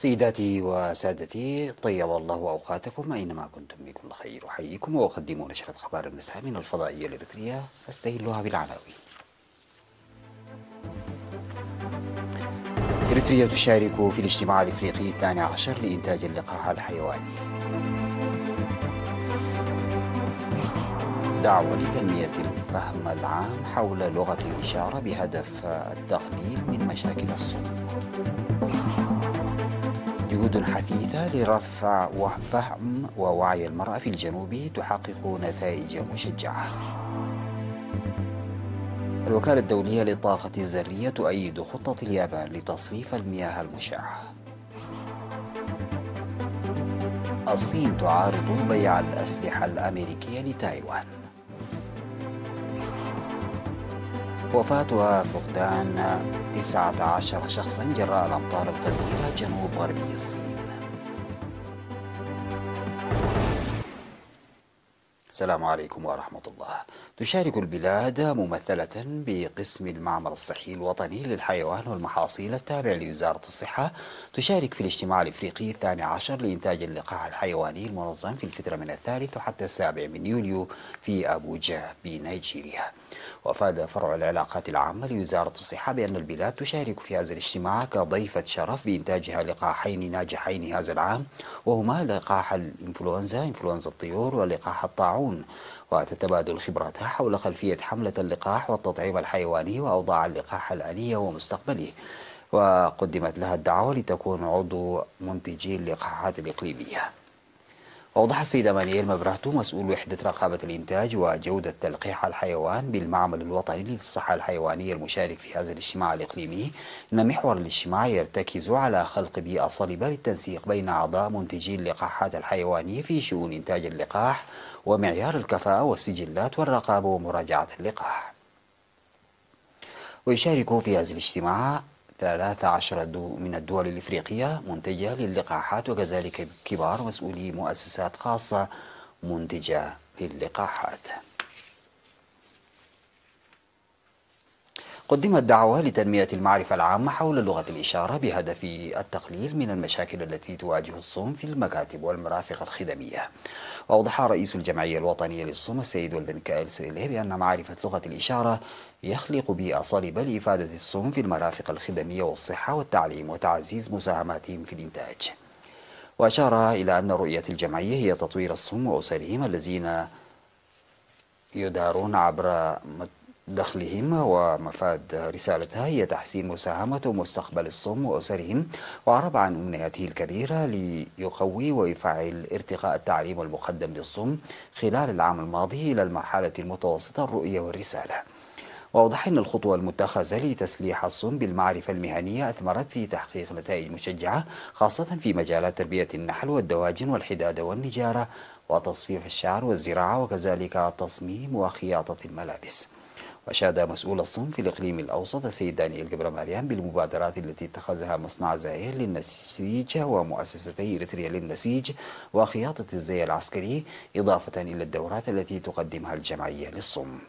سيداتي وسادتي، طيب الله أوقاتكم أينما كنتم بكل خير. أحييكم وأقدم نشرة أخبار المساء من الفضائية الإريترية أستهلها بالعناوين. إريتريا تشارك في الاجتماع الإفريقي الثاني عشر لإنتاج اللقاح الحيواني. دعوة لتنمية الفهم العام حول لغة الإشارة بهدف التقليل من مشاكل الصم. جهود حثيثة لرفع فهم ووعي المرأة في الجنوب تحقق نتائج مشجعة. الوكالة الدولية للطاقة الذرية تؤيد خطة اليابان لتصريف المياه المشعة. الصين تعارض بيع الأسلحة الأمريكية لتايوان. وفاتها فقدان 19 شخصا جراء الأمطار الغزيرة جنوب غربي الصين. السلام عليكم ورحمة الله. تشارك البلاد ممثلة بقسم المعمل الصحي الوطني للحيوان والمحاصيل التابع لوزارة الصحة تشارك في الاجتماع الإفريقي الثاني عشر لإنتاج اللقاح الحيواني المنظم في الفترة من 3 حتى 7 من يوليو في أبوجا بنيجيريا. وأفاد فرع العلاقات العامة لوزارة الصحة بأن البلاد تشارك في هذا الاجتماع كضيفة شرف بإنتاجها لقاحين ناجحين هذا العام، وهما لقاح الإنفلونزا إنفلونزا الطيور ولقاح الطاعون، وتتبادل خبراتها حول خلفية حملة اللقاح والتطعيم الحيواني وأوضاع اللقاح الآلية ومستقبله. وقدمت لها الدعوة لتكون عضو منتجي اللقاحات الإقليمية. أوضح السيد مانييل مبرهتو مسؤول وحدة رقابة الإنتاج وجودة تلقيح الحيوان بالمعمل الوطني للصحة الحيوانية المشارك في هذا الاجتماع الإقليمي أن محور الاجتماع يرتكز على خلق بيئة صلبة للتنسيق بين أعضاء منتجي اللقاحات الحيوانية في شؤون إنتاج اللقاح ومعيار الكفاءة والسجلات والرقابة ومراجعة اللقاح. ويشارك في هذا الاجتماع 13 من الدول الإفريقية منتجة للقاحات، وكذلك كبار مسؤولي مؤسسات خاصة منتجة للقاحات. قدمت دعوة لتنمية المعرفة العامة حول لغة الإشارة بهدف التقليل من المشاكل التي تواجه الصم في المكاتب والمرافق الخدمية. وأوضح رئيس الجمعية الوطنية للصم السيد ولد ميكائيل سيليه بأن معرفة لغة الإشارة يخلق بيئة صلبة لإفادة الصم في المرافق الخدمية والصحة والتعليم وتعزيز مساهماتهم في الإنتاج. وأشار إلى أن رؤية الجمعية هي تطوير الصم وأسرهم الذين يدارون عبر دخلهم، ومفاد رسالتها هي تحسين مساهمة ومستقبل الصم وأسرهم، وأعرب عن أمنيته الكبيرة ليقوي ويفعل ارتقاء التعليم المقدم للصم خلال العام الماضي إلى المرحلة المتوسطة الرؤية والرسالة. وأوضح أن الخطوة المتخذة لتسليح الصم بالمعرفة المهنية أثمرت في تحقيق نتائج مشجعة، خاصة في مجالات تربية النحل والدواجن والحدادة والنجارة وتصفيف الشعر والزراعة، وكذلك التصميم وخياطة الملابس. وأشاد مسؤول الصم في الإقليم الأوسط السيد دانيال جبرماريان بالمبادرات التي اتخذها مصنع زاير للنسيج ومؤسستي إريتريا للنسيج وخياطة الزي العسكري، إضافة إلى الدورات التي تقدمها الجمعية للصم.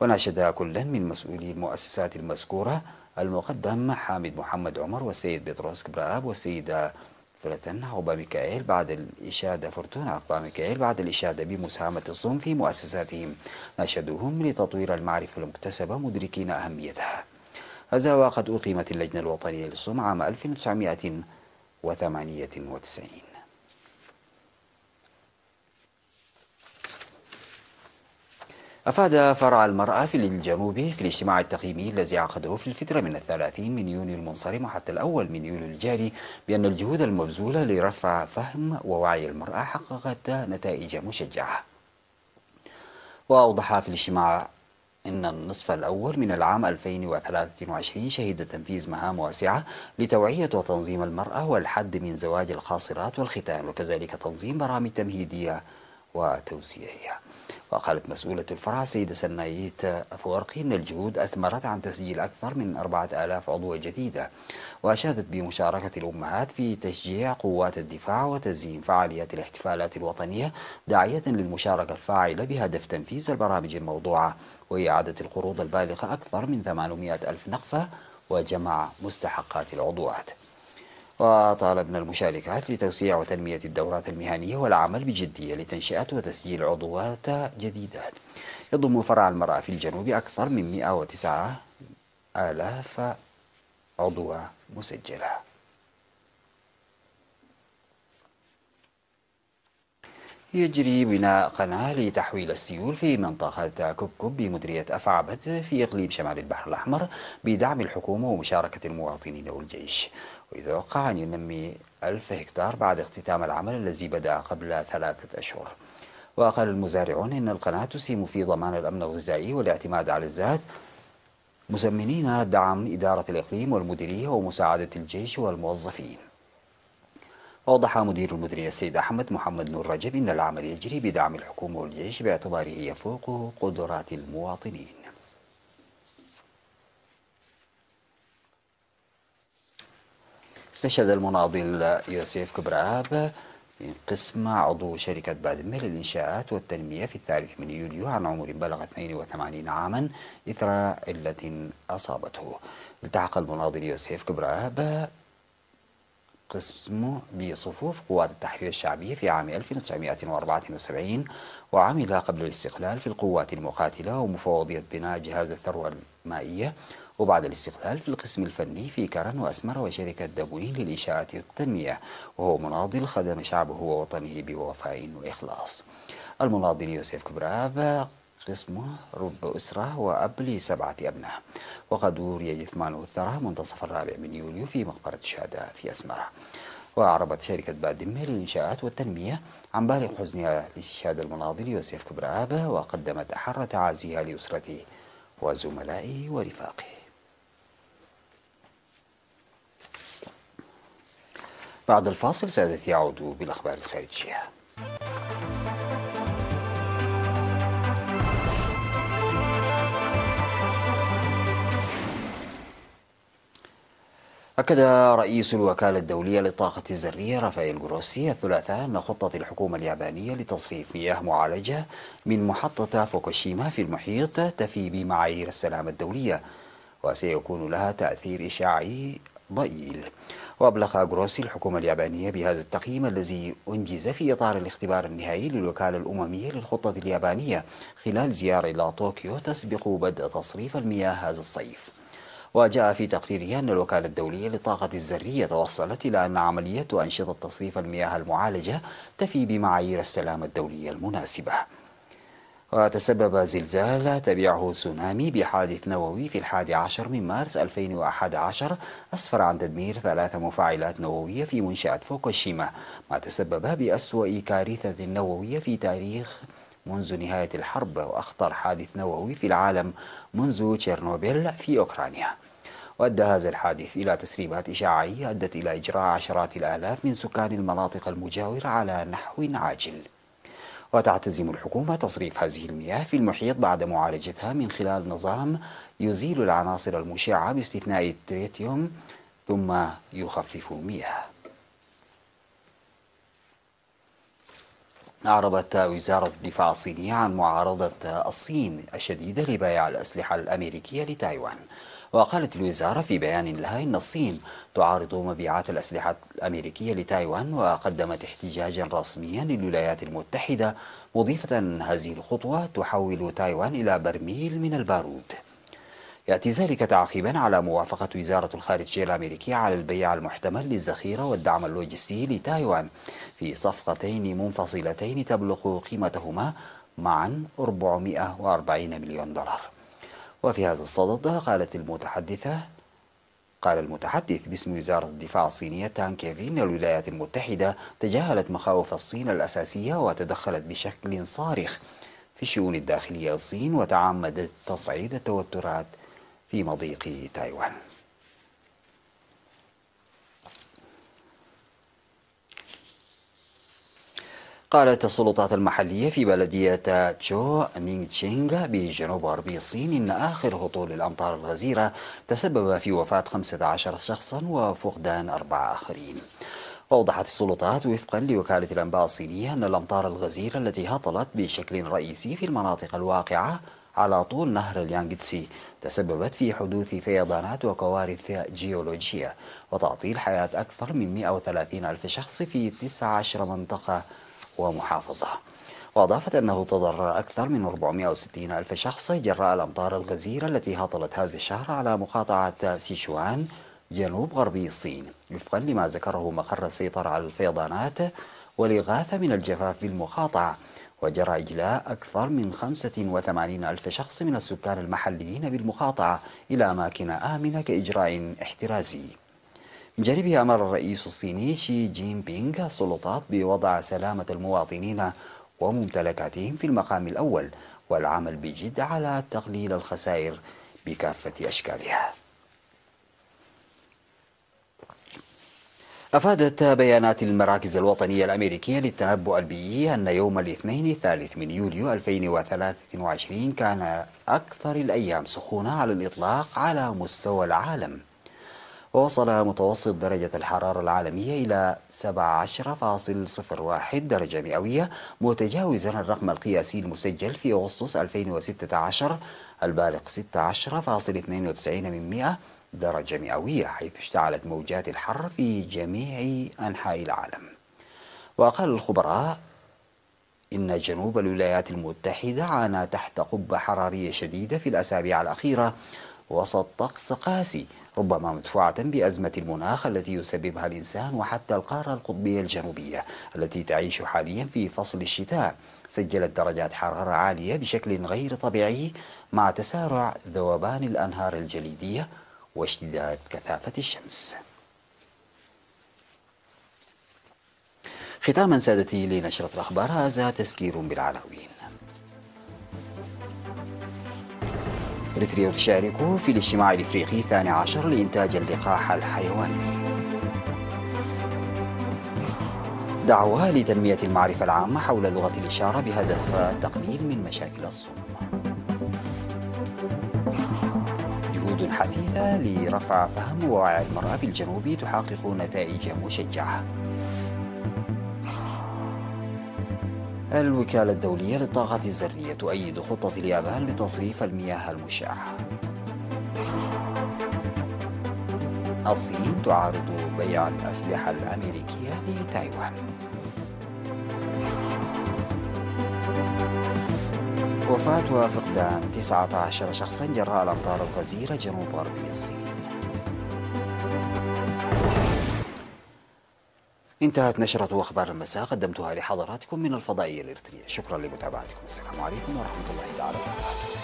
وناشد كل من مسؤولي المؤسسات المذكورة المقدم حامد محمد عمر والسيد بطرس كبراب والسيدة فرتون عقبة ميكائيل بعد الإشادة بمساهمة الصم في مؤسساتهم، ناشدوهم لتطوير المعرفة المكتسبة مدركين أهميتها. هذا وقد أقيمت اللجنة الوطنية للصم عام 1998. أفاد فرع المرأة في الجنوب في الاجتماع التقييمي الذي عقده في الفترة من 30 من يونيو المنصرم وحتى 1 من يوليو الجاري بأن الجهود المبذولة لرفع فهم ووعي المرأة حققت نتائج مشجعة. وأوضح في الاجتماع إن النصف الأول من العام 2023 شهد تنفيذ مهام واسعة لتوعية وتنظيم المرأة والحد من زواج القاصرات والختان، وكذلك تنظيم برامج تمهيدية وتوسيعية. وقالت مسؤولة الفرع سيدة سنايت أفورقي أن الجهود أثمرت عن تسجيل أكثر من 4000 عضوة جديدة، وأشادت بمشاركة الأمهات في تشجيع قوات الدفاع وتزيين فعاليات الاحتفالات الوطنية، داعية للمشاركة الفاعلة بهدف تنفيذ البرامج الموضوعة وإعادة القروض البالغة أكثر من 800 ألف نقفة وجمع مستحقات العضوات. وطالبنا المشاركات لتوسيع وتنمية الدورات المهنية والعمل بجدية لتنشئة وتسجيل عضوات جديدات. يضم فرع المرأة في الجنوب أكثر من 109 آلاف عضوة مسجلة. يجري بناء قناة لتحويل السيول في منطقة كبكب بمديرية أفعبت في إقليم شمال البحر الأحمر بدعم الحكومة ومشاركة المواطنين والجيش، ويتوقع أن ينمي 1000 هكتار بعد اختتام العمل الذي بدأ قبل 3 أشهر. وقال المزارعون إن القناة تسهم في ضمان الأمن الغذائي والاعتماد على الذات، مزمنين دعم إدارة الإقليم والمديرية ومساعدة الجيش والموظفين. أوضح مدير المديرية السيد أحمد محمد نور رجب إن العمل يجري بدعم الحكومة والجيش باعتباره يفوق قدرات المواطنين. استشهد المناضل يوسف كبراب قسم عضو شركة بادمة للإنشاءات والتنمية في 3 يوليو عن عمر بلغ 82 عاما إثر علة أصابته. التحق المناضل يوسف كبراب قسم بصفوف قوات التحرير الشعبي في عام 1974، وعمل قبل الاستقلال في القوات المقاتلة ومفوضية بناء جهاز الثروة المائية، وبعد الاستقلال في القسم الفني في كرن وأسمر وشركة دبوين للإنشاءات والتنمية. وهو مناضل خدم شعبه ووطنه بوفاء وإخلاص. المناضل يوسف كبراب قسمه رب أسرة وأب ل7 أبناء، وقد وري جثمانه الثرى منتصف 4 يوليو في مقبرة الشهداء في أسمرة. وأعربت شركة بادمة للإنشاءات والتنمية عن بالغ حزنها لاستشهاد المناضل يوسف كبراب، وقدمت أحر تعازيها لأسرته وزملائه ورفاقه. بعد الفاصل سادتي يعود بالأخبار الخارجية. أكد رئيس الوكالة الدولية للطاقة الذرية رافائيل جروسي الثلاثاء أن خطة الحكومة اليابانية لتصريف مياه معالجة من محطة فوكوشيما في المحيط تفي بمعايير السلامة الدولية، وسيكون لها تأثير إشعاعي ضئيل. وأبلغ جروسي الحكومة اليابانية بهذا التقييم الذي أنجز في إطار الاختبار النهائي للوكالة الأممية للخطة اليابانية خلال زيارة إلى طوكيو تسبق بدء تصريف المياه هذا الصيف. وجاء في تقريرها أن الوكالة الدولية للطاقة الذرية توصلت إلى أن عملية وأنشطة تصريف المياه المعالجة تفي بمعايير السلامة الدولية المناسبة. وتسبب زلزال تبعه تسونامي بحادث نووي في 11 مارس 2011 أسفر عن تدمير 3 مفاعلات نووية في منشأة فوكوشيما، ما تسبب بأسوأ كارثة نووية في تاريخ منذ نهاية الحرب، وأخطر حادث نووي في العالم منذ تشيرنوبيل في أوكرانيا. وأدى هذا الحادث إلى تسريبات إشعاعية أدت إلى إجراء عشرات الآلاف من سكان المناطق المجاورة على نحو عاجل. وتعتزم الحكومة تصريف هذه المياه في المحيط بعد معالجتها من خلال نظام يزيل العناصر المشعة باستثناء التريتيوم ثم يخفف المياه. أعربت وزارة الدفاع الصينية عن معارضة الصين الشديدة لبيع الأسلحة الأمريكية لتايوان. وقالت الوزارة في بيان لها إن الصين تعارض مبيعات الأسلحة الأمريكية لتايوان، وقدمت احتجاجا رسميا للولايات المتحدة، مضيفة أن هذه الخطوة تحول تايوان إلى برميل من البارود. يأتي ذلك تعقيبا على موافقة وزارة الخارجية الأمريكية على البيع المحتمل للذخيرة والدعم اللوجستي لتايوان في صفقتين منفصلتين تبلغ قيمتهما معا 440 مليون دولار. وفي هذا الصدد قال المتحدث باسم وزارة الدفاع الصينية تان كيفين أن الولايات المتحدة تجاهلت مخاوف الصين الأساسية وتدخلت بشكل صارخ في الشؤون الداخلية للصين، وتعمدت تصعيد التوترات في مضيق تايوان. قالت السلطات المحلية في بلدية تشو نينغ تشينغ بجنوب غربي الصين إن آخر هطول الأمطار الغزيرة تسبب في وفاة 15 شخصا وفقدان 4 آخرين. وأوضحت السلطات وفقا لوكالة الأنباء الصينية أن الأمطار الغزيرة التي هطلت بشكل رئيسي في المناطق الواقعة على طول نهر اليانغتسي تسببت في حدوث فيضانات وكوارث جيولوجية وتعطيل حياة أكثر من 130 ألف شخص في 19 منطقة ومحافظة. وأضافت أنه تضرر أكثر من 460 ألف شخص جراء الأمطار الغزيرة التي هطلت هذا الشهر على مقاطعة سيشوان جنوب غربي الصين، وفقا لما ذكره مقر السيطرة على الفيضانات والإغاثة من الجفاف في المقاطعة. وجرى إجلاء أكثر من 85 ألف شخص من السكان المحليين بالمقاطعة إلى أماكن آمنة كإجراء احترازي. من جانبه أمر الرئيس الصيني شي جين بينغ السلطات بوضع سلامة المواطنين وممتلكاتهم في المقام الأول والعمل بجد على تقليل الخسائر بكافة أشكالها. أفادت بيانات المراكز الوطنية الأمريكية للتنبؤ البيئي أن يوم الاثنين الثالث من يوليو 2023 كان أكثر الأيام سخونة على الإطلاق على مستوى العالم، ووصل متوسط درجة الحرارة العالمية إلى 17.01 درجة مئوية، متجاوزا الرقم القياسي المسجل في أغسطس 2016 البالغ 16.92 درجة مئوية، حيث اشتعلت موجات الحر في جميع أنحاء العالم. وقال الخبراء إن جنوب الولايات المتحدة عانى تحت قبة حرارية شديدة في الأسابيع الأخيرة وسط طقس قاسي، ربما مدفوعة بأزمة المناخ التي يسببها الإنسان، وحتى القارة القطبية الجنوبية التي تعيش حاليا في فصل الشتاء سجلت درجات حرارة عالية بشكل غير طبيعي مع تسارع ذوبان الأنهار الجليدية واشتداد كثافة الشمس. ختاما سادتي لنشرة الأخبار هذا تذكير بالعناوين. إريتريا تشارك في الاجتماع الإفريقي الثاني عشر لإنتاج اللقاح الحيواني. دعوة لتنمية المعرفة العامة حول لغة الإشارة بهدف التقليل من مشاكل الصم. جهود حثيثة لرفع فهم ووعي المرأة في الجنوب تحقق نتائج مشجعة. الوكالة الدولية للطاقة الذرية تؤيد خطة اليابان لتصريف المياه المشعة. الصين تعارض بيع الأسلحة الأمريكية لتايوان. وفاة وفقدان 19 شخصا جراء الأمطار الغزيرة جنوب غربي الصين. انتهت نشرة أخبار المساء قدمتها لحضراتكم من الفضائية الإريترية. شكرا لمتابعتكم. السلام عليكم ورحمة الله تعالى وبركاته.